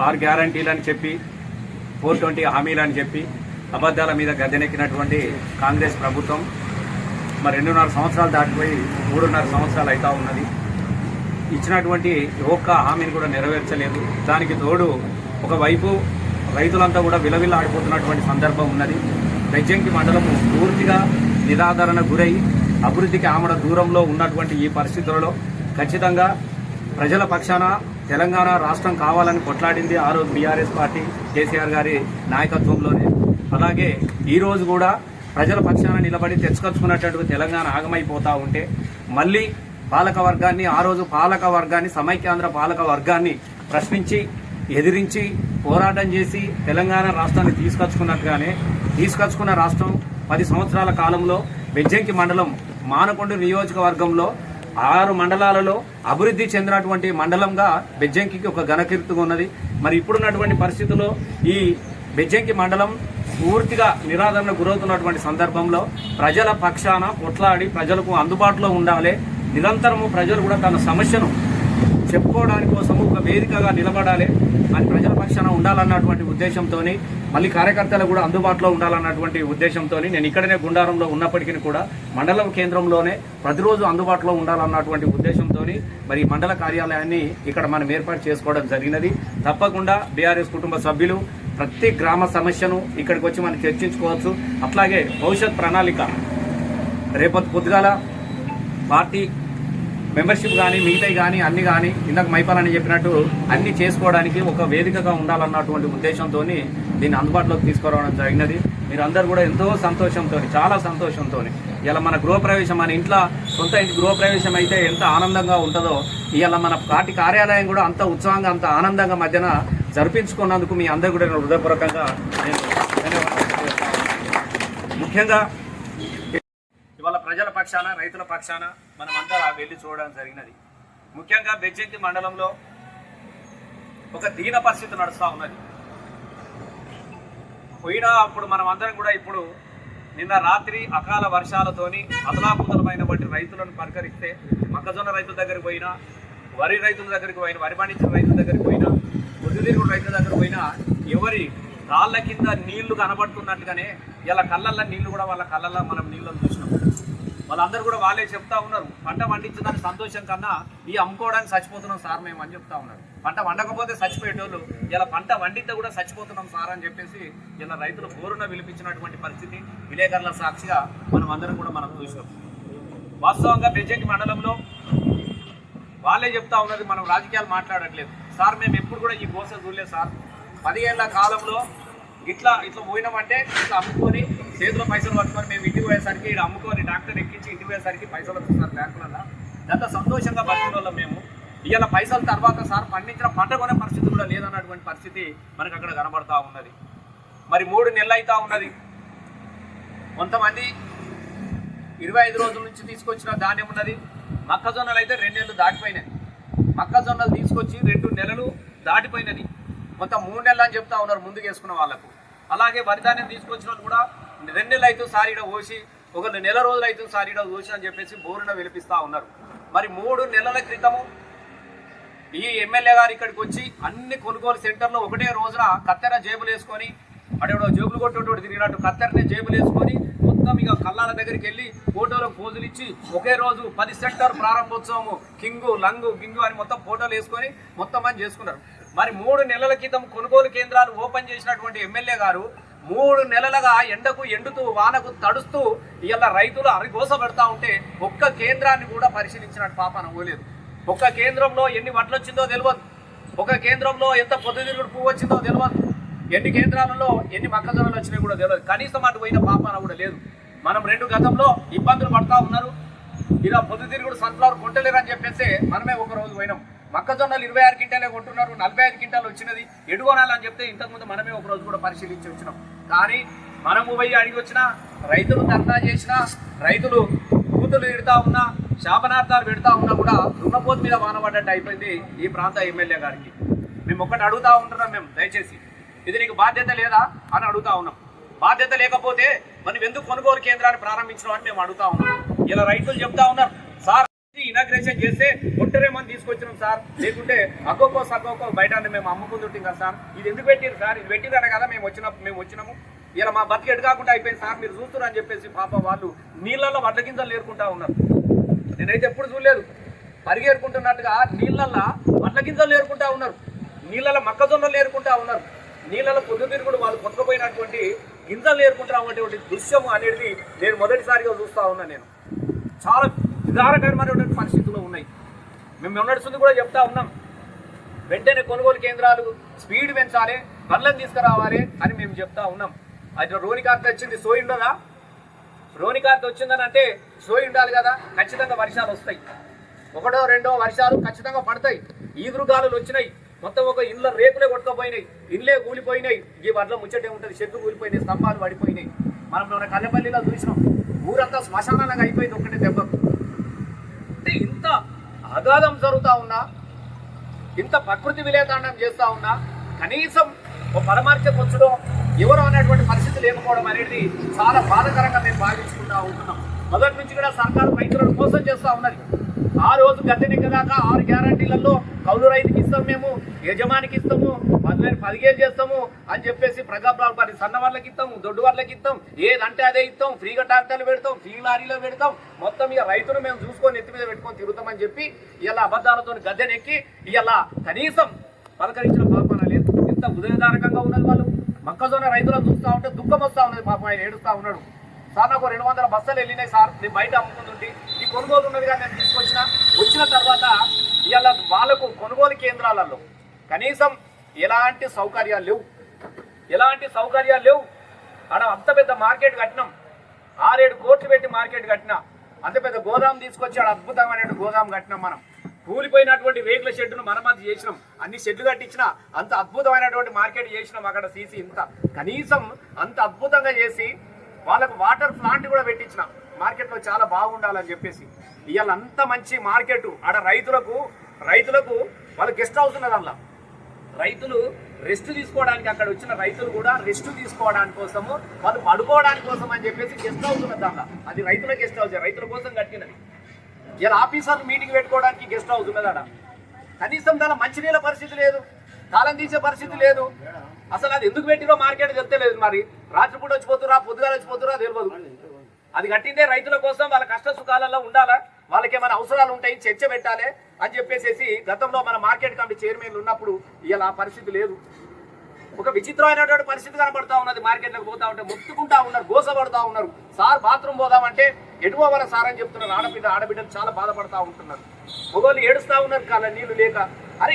6 గ్యారంటీలని చెప్పి 420 హామీలని చెప్పి అబద్ధాల మీద గద్దెనెక్కినటువంటి కాంగ్రెస్ ప్రభుత్వం మరి 2.5 సంవత్సరాలు దాటిపోయి 3.5 సంవత్సరాలు అవుతా ఉన్నది. ఇచ్చినటువంటి ఒక్క హామీని కూడా నెరవేర్చలేదు. దానికి తోడు ఒకవైపు రైతులంతా కూడా విలవిల్లాడిపోతున్నటువంటి సందర్భం ఉన్నది. బెజ్జంకి మండలము పూర్తిగా నిరాదరణ గురై అభివృద్ధికి ఆమడ దూరంలో ఉన్నటువంటి ఈ పరిస్థితులలో ఖచ్చితంగా ప్రజల పక్షాన తెలంగాణ రాష్ట్రం కావాలని కొట్లాడింది ఆ రోజు బీఆర్ఎస్ పార్టీ కేసీఆర్ గారి నాయకత్వంలోనే. అలాగే ఈరోజు కూడా ప్రజల పక్షాన నిలబడి తెచ్చుకొచ్చుకున్నటువంటి తెలంగాణ ఆగమైపోతూ ఉంటే మళ్ళీ పాలకవర్గాన్ని ఆ రోజు పాలకవర్గాన్ని సమైక్యాంధ్ర పాలక వర్గాన్ని ప్రశ్నించి ఎదిరించి పోరాటం చేసి తెలంగాణ రాష్ట్రాన్ని తీసుకొచ్చుకున్న రాష్ట్రం 10 సంవత్సరాల కాలంలో బెజ్జంకి మండలం మానకొండ నియోజకవర్గంలో 6 మండలాలలో అభివృద్ధి చెందినటువంటి మండలంగా బెజ్జంకి ఒక ఘనకీర్తిగా ఉన్నది. మరి ఇప్పుడున్నటువంటి పరిస్థితుల్లో ఈ బెజ్జంకి మండలం పూర్తిగా నిరాదరణ గురవుతున్నటువంటి సందర్భంలో ప్రజల పక్షాన కొట్లాడి ప్రజలకు అందుబాటులో ఉండాలి. నిరంతరము ప్రజలు కూడా తన సమస్యను చెప్పుకోవడానికి కోసము ఒక వేదికగా నిలబడాలి అని ప్రజల పక్షాన ఉండాలన్నటువంటి ఉద్దేశంతో, మళ్ళీ కార్యకర్తలు కూడా అందుబాటులో ఉండాలన్నటువంటి ఉద్దేశంతో నేను ఇక్కడనే గుండారంలో ఉన్నప్పటికీ కూడా మండలం కేంద్రంలోనే ప్రతిరోజు అందుబాటులో ఉండాలన్నటువంటి ఉద్దేశంతో మరి మండల కార్యాలయాన్ని ఇక్కడ మనం ఏర్పాటు చేసుకోవడం జరిగినది. తప్పకుండా బీఆర్ఎస్ కుటుంబ సభ్యులు ప్రతి గ్రామ సమస్యను ఇక్కడికి వచ్చి మనం చర్చించుకోవచ్చు. అట్లాగే భవిష్యత్ ప్రణాళిక రేపటి పొద్దుగాల పార్టీ మెంబర్షిప్ కానీ మిగతాయి కానీ అన్ని కానీ ఇందాక మైపాలని చెప్పినట్టు అన్ని చేసుకోవడానికి ఒక వేదికగా ఉండాలన్నటువంటి ఉద్దేశంతో దీన్ని అందుబాటులోకి తీసుకురావడం జరిగినది. మీరందరూ కూడా ఎంతో సంతోషంతో, చాలా సంతోషంతో ఇలా మన గృహప్రవేశం, మన ఇంట్లో సొంత ఇంటి గృహప్రవేశం అయితే ఎంత ఆనందంగా ఉంటుందో ఇవాళ మన పార్టీ కార్యాలయం కూడా అంత ఉత్సాహంగా అంత ఆనందంగా మధ్యన జరిపించుకున్నందుకు మీ అందరూ కూడా హృదయపూర్వకంగా నేను ధన్యవాదాలు. ముఖ్యంగా ఇవాళ ప్రజల పక్షాన రైతుల పక్షాన మనమంతా వెళ్ళి చూడడం జరిగినది. ముఖ్యంగా బెజ్జంకి మండలంలో ఒక దీన పరిస్థితి నడుస్తూ ఉన్నది. అప్పుడు మనం అందరం కూడా ఇప్పుడు నిన్న రాత్రి అకాల వర్షాలతోని అతలాకుతలమైనటువంటి రైతులను పరికరిస్తే మొక్కజొన్న రైతుల దగ్గరికి పోయినా, వరి రైతుల దగ్గరికి పోయినా, వరి పండించిన రైతుల దగ్గరికి పోయినా, పొద్దుతిరుగుడు రైతుల దగ్గరికి పోయినా ఎవరి రాళ్ల కింద నీళ్లు కనబడుతున్నట్టుగానే ఇలా కళ్ళల్లో నీళ్లు కూడా వాళ్ళ కళ్ళల్లో మనం నీళ్ళని చూసినాం. వాళ్ళందరూ కూడా వాళ్ళే చెప్తా ఉన్నారు, పంట పండించడానికి సంతోషం కన్నా ఈ అమ్ముకోవడానికి చచ్చిపోతున్నాం సార్ మేము అని చెప్తా ఉన్నారు. పంట వండకపోతే చచ్చిపోయేటోళ్ళు ఇలా పంట వండితే కూడా చచ్చిపోతున్నాం సార్ అని చెప్పేసి ఇలా రైతులు బోరున విలిపించినటువంటి పరిస్థితి విలేకరుల సాక్షిగా మనం అందరం కూడా మనం చూసాం. వాస్తవంగా బెజ్జంకి మండలంలో వాళ్ళే చెప్తా ఉన్నది, మనం రాజకీయాలు మాట్లాడట్లేదు సార్, మేము ఎప్పుడు కూడా ఈ గోస చూడలేదు సార్. 10 ఏళ్ల కాలంలో ఇట్లా పోయినామంటే ఇట్లా అమ్ముకొని చేతిలో పైసలు పట్టుకొని మేము ఇంటికి పోయేసరికి ఇక్కడ అమ్ముకొని డాక్టర్ ఎక్కించి ఇంటికి పోయేసరికి పైసలు వస్తున్నారు బ్యాంకులలో. అంత సంతోషంగా బతికిన వాళ్ళం మేము. ఇవాళ పైసల తర్వాత సార్ పండించిన పంట కొనే పరిస్థితి కూడా లేదన్నటువంటి పరిస్థితి మనకు అక్కడ కనబడతా ఉన్నది. మరి 3 నెలలు అవుతా ఉన్నది. కొంతమంది 25 రోజుల నుంచి తీసుకొచ్చిన ధాన్యం ఉన్నది. మొక్కజొన్నలు అయితే 2 నెలలు దాటిపోయినాయి. మొక్కజొన్నలు తీసుకొచ్చి 2 నెలలు దాటిపోయినది. కొంత 3 నెలలు అని చెప్తా ఉన్నారు ముందుకు వేసుకున్న వాళ్ళకు. అలాగే వరిధాన్యం తీసుకొచ్చిన వాళ్ళు కూడా 2 నెలలు అయితే సారీడ పోసి, ఒక నెల రోజులు అయితే సారీడ పోసి అని చెప్పేసి బోరున విలిపిస్తూ ఉన్నారు. మరి 3 నెలల క్రితము ఈ ఎమ్మెల్యే గారు ఇక్కడికి వచ్చి అన్ని కొనుగోలు సెంటర్లో ఒకటే రోజున కత్తెర జేబులు వేసుకొని, అడేడో జేబులు కొట్టేటోడు తిరిగినట్టు కత్తెరనే జేబులు వేసుకొని మొత్తం ఇక కళ్ళాల దగ్గరికి వెళ్ళి ఫోటోలకు పోజులు ఇచ్చి ఒకే రోజు 10 సెక్టర్ ప్రారంభోత్సవము కింగు లంగు గింగు అని మొత్తం ఫోటోలు వేసుకొని మొత్తం అని చేసుకున్నారు. మరి 3 నెలల క్రితం కొనుగోలు కేంద్రాలు ఓపెన్ చేసినటువంటి ఎమ్మెల్యే గారు 3 నెలలుగా ఎండకు ఎండుతూ వానకు తడుస్తూ ఇలా రైతులు అరిగోస పెడతా ఉంటే ఒక్క కేంద్రాన్ని కూడా పరిశీలించినట్టు పాపన పోలేదు. ఒక్క కేంద్రంలో ఎన్ని వడ్లు వచ్చిందో తెలియదు, ఒక కేంద్రంలో ఎంత పొద్దుతిరుగుడు పువ్వు వచ్చిందో తెలియదు, ఎన్ని కేంద్రాలలో ఎన్ని మొక్కజొన్నలు వచ్చినాయి కూడా తెలియదు. కనీసం అటు పోయిన పాపన కూడా లేదు. మనం 2 గతంలో ఇబ్బందులు పడతా ఉన్నారు. ఇలా పొద్దుతిరుగుడు సన్ఫ్లవర్ కొంటలేరని చెప్పేసి మనమే ఒక రోజు పోయినాం. మొక్కజొన్నలు 26 క్వింటాలే కొంటున్నారు, 45 క్వింటాలు వచ్చినది, ఎడుగొనాలని చెప్తే ఇంతకుముందు మనమే ఒక రోజు కూడా పరిశీలించి వచ్చినాం. కానీ మనము పోయి అడిగి వచ్చినా, రైతులు ధర్నా చేసినా, రైతులు కూతులు పెడతా ఉన్నా, శాపనార్థాలు పెడతా ఉన్నా కూడా దున్నపోతు మీద వానబడ్డట్టు అయిపోయింది ఈ ప్రాంత ఎమ్మెల్యే గారికి. మేము ఒకటి అడుగుతా ఉంటున్నాం, మేము దయచేసి ఇది నీకు బాధ్యత లేదా అని అడుగుతా ఉన్నాం. బాధ్యత లేకపోతే మనం ఎందుకు కొనుగోలు కేంద్రాన్ని ప్రారంభించడం అని మేము అడుగుతా ఉన్నాం. ఇలా రైతులు చెప్తా ఉన్నారు, సార్ ఇనాగ్రేషన్ చేస్తే ఒంటరేమని తీసుకొచ్చినాం సార్, లేకుంటే అగ్గోకో సగ్గోకో బయట మేము అమ్ముకుంటుంటాం కదా సార్. ఇది ఎందుకు పెట్టారు సార్? ఇది పెట్టిందనే కదా మేము వచ్చినాము. ఇలా మా బతికి ఎటు కాకుండా అయిపోయింది సార్, మీరు చూస్తున్నారు అని చెప్పేసి పాప వాళ్ళు నీళ్ళల్లో వడ్ల గింజలు ఏరుకుంటా ఉన్నారు. నేనైతే ఎప్పుడు చూడలేదు. పరిగేరుకుంటున్నట్టుగా నీళ్ళల్లో వడ్ల గింజలు ఏరుకుంటా ఉన్నారు, నీళ్ళలో మొక్కజొన్నలు ఏరుకుంటా ఉన్నారు, నీళ్ళలో పొద్దుతిరుగుడు వాళ్ళు కొట్టుకుపోయినటువంటి గింజలు ఏరుకుంటున్నటువంటి దృశ్యం అనేది నేను మొదటిసారిగా చూస్తూ ఉన్నాను. నేను చాలా విధానకరమైనటువంటి పరిస్థితులు ఉన్నాయి. మేము మొన్నటిసుంది కూడా చెప్తా ఉన్నాం, వెంటనే కొనుగోలు కేంద్రాలు స్పీడ్ పెంచాలి, బళ్ళని తీసుకురావాలి అని మేము చెప్తా ఉన్నాం. అది రోని కార్త వచ్చింది, సోయి ఉండదా? రోని కార్త వచ్చిందని అంటే సోయి ఉండాలి కదా. ఖచ్చితంగా వర్షాలు వస్తాయి, ఒకటో రెండో వర్షాలు ఖచ్చితంగా పడతాయి. ఈదురుగాలులు వచ్చినాయి, మొత్తం ఒక ఇళ్ళ రేకులే కొట్టుకుపోయినాయి, ఇళ్ళే కూలిపోయినాయి. ఈ వడ్ల ముచ్చటే ఉంటుంది, చెట్లు కూలిపోయినాయి, స్తంభాలు పడిపోయినాయి. మనం మన కల్లెపల్లిలో చూసినాం, ఊరంతా శ్మశానంగా అయిపోయింది ఒక్కటే దెబ్బకు. అంటే ఇంత అగాధం జరుగుతూ ఉన్నా, ఇంత ప్రకృతి విలేతాండం చేస్తూ ఉన్నా, కనీసం ఒక పరమార్చకొచ్చడం ఎవరు అనేటువంటి పరిస్థితి లేకపోవడం అనేది చాలా బాధాకరంగా మేము భావించుకుంటూ ఉంటున్నాం. మొదటి నుంచి కూడా సర్కారు రైతులను మోసం చేస్తూ ఉన్నది. ఆ రోజు గద్దెనెక్కదాకా 6 గ్యారంటీలలో కౌలు రైతుకి ఇస్తాం, మేము యజమానికి ఇస్తాము, 10,000 చేస్తాము అని చెప్పేసి ప్రగల్భాలు పడి సన్న వాళ్ళకి ఇస్తాము, దొడ్డు వాళ్ళకి ఇస్తాం, ఏదంటే అదే ఇస్తాం, ఫ్రీగా ట్రాక్టర్లు పెడతాం, ఫ్రీ లారీలో పెడతాం, మొత్తం ఇక రైతును మేము చూసుకొని ఎత్తి మీద పెట్టుకొని తిరుగుతామని చెప్పి ఇలా అబద్ధాలతో గద్దెనెక్కి ఇలా కనీసం పలకరించిన పాపన లేదు. ఎంత ఉదయదారకంగా ఉన్నది. వాళ్ళు మొక్కజొన్న రైతులను చూస్తూ ఉంటే దుఃఖం వస్తూ ఉన్నది. పాపం ఆయన ఏడుస్తూ ఉన్నాడు. సార్ నాకు 200 బస్తాలు వెళ్ళినాయి సార్, నేను బయట అమ్ముకుంటుంటే ఈ కొనుగోలు ఉన్నదిగా నేను వచ్చిన తర్వాత ఇవాళ వాళ్ళకు కొనుగోలు కేంద్రాలలో కనీసం ఎలాంటి సౌకర్యాలు లేవు. ఆడ అంత పెద్ద మార్కెట్ కట్టినాం, 6-7 కోట్లు పెట్టి మార్కెట్ కట్టినా, అంత పెద్ద గోదాం తీసుకొచ్చి ఆడ అద్భుతమైన గోదాం కట్టినాం. మనం కూలిపోయినటువంటి రేకుల షెడ్డును మరమ్మతు చేసినాం, అన్ని షెడ్లు కట్టించినా, అంత అద్భుతమైనటువంటి మార్కెట్ చేసినాం. అక్కడ సీసీ ఇంత కనీసం అంత అద్భుతంగా చేసి వాళ్ళకు వాటర్ ప్లాంట్ కూడా పెట్టించిన, మార్కెట్లో చాలా బాగుండాలని చెప్పేసి. ఇవాళ అంత మంచి మార్కెట్ ఆడ రైతులకు వాళ్ళ గెస్ట్ హౌస్ ఉన్నది. అందులో రైతులు రెస్ట్ తీసుకోవడానికి, అక్కడ వచ్చిన రైతులు కూడా రెస్ట్ తీసుకోవడానికి కోసము, వాళ్ళు పడుకోవడానికి కోసం అని చెప్పేసి గెస్ట్ హౌస్ ఉన్నది. అందులో అది రైతుల గెస్ట్ హౌస్, రైతుల కోసం కట్టినది. ఇలా ఆఫీసర్లు మీటింగ్ పెట్టుకోవడానికి గెస్ట్ హౌస్ ఉన్నది. ఆడ కనీసం దాని మంచినీళ్ళ పరిస్థితి లేదు, తాళం తీసే పరిస్థితి లేదు. అసలు అది ఎందుకు పెట్టిరో మార్కెట్ తెలియలేదు. మరి రాత్రిపూట వచ్చిపోతురా, పొద్దుగాలు వచ్చిపోతురా తెలియదు. అది కట్టిందే రైతుల కోసం, వాళ్ళ కష్ట సుఖాలలో ఉండాలా, వాళ్ళకి ఏమైనా అవసరాలు ఉంటాయి, చర్చ పెట్టాలి అని చెప్పేసి గతంలో మన మార్కెట్ కమిటీ చైర్మన్లు ఉన్నప్పుడు ఇలా పరిస్థితి లేదు. ఒక విచిత్రమైనటువంటి పరిస్థితి కనబడతా ఉన్నది. మార్కెట్లోకి పోతా ఉంటే మొత్తుకుంటా ఉన్నారు, గోసపడుతూ ఉన్నారు. సార్ బాత్రూమ్ పోదామంటే ఎటు పోవాలా సార్ అని చెప్తున్నారు. ఆడబిడ్డలు చాలా బాధపడతా ఉంటున్నారు. మొగోళ్ళు ఏడుస్తూ ఉన్నారు, కాళ్ళ నీళ్లు లేక. అరే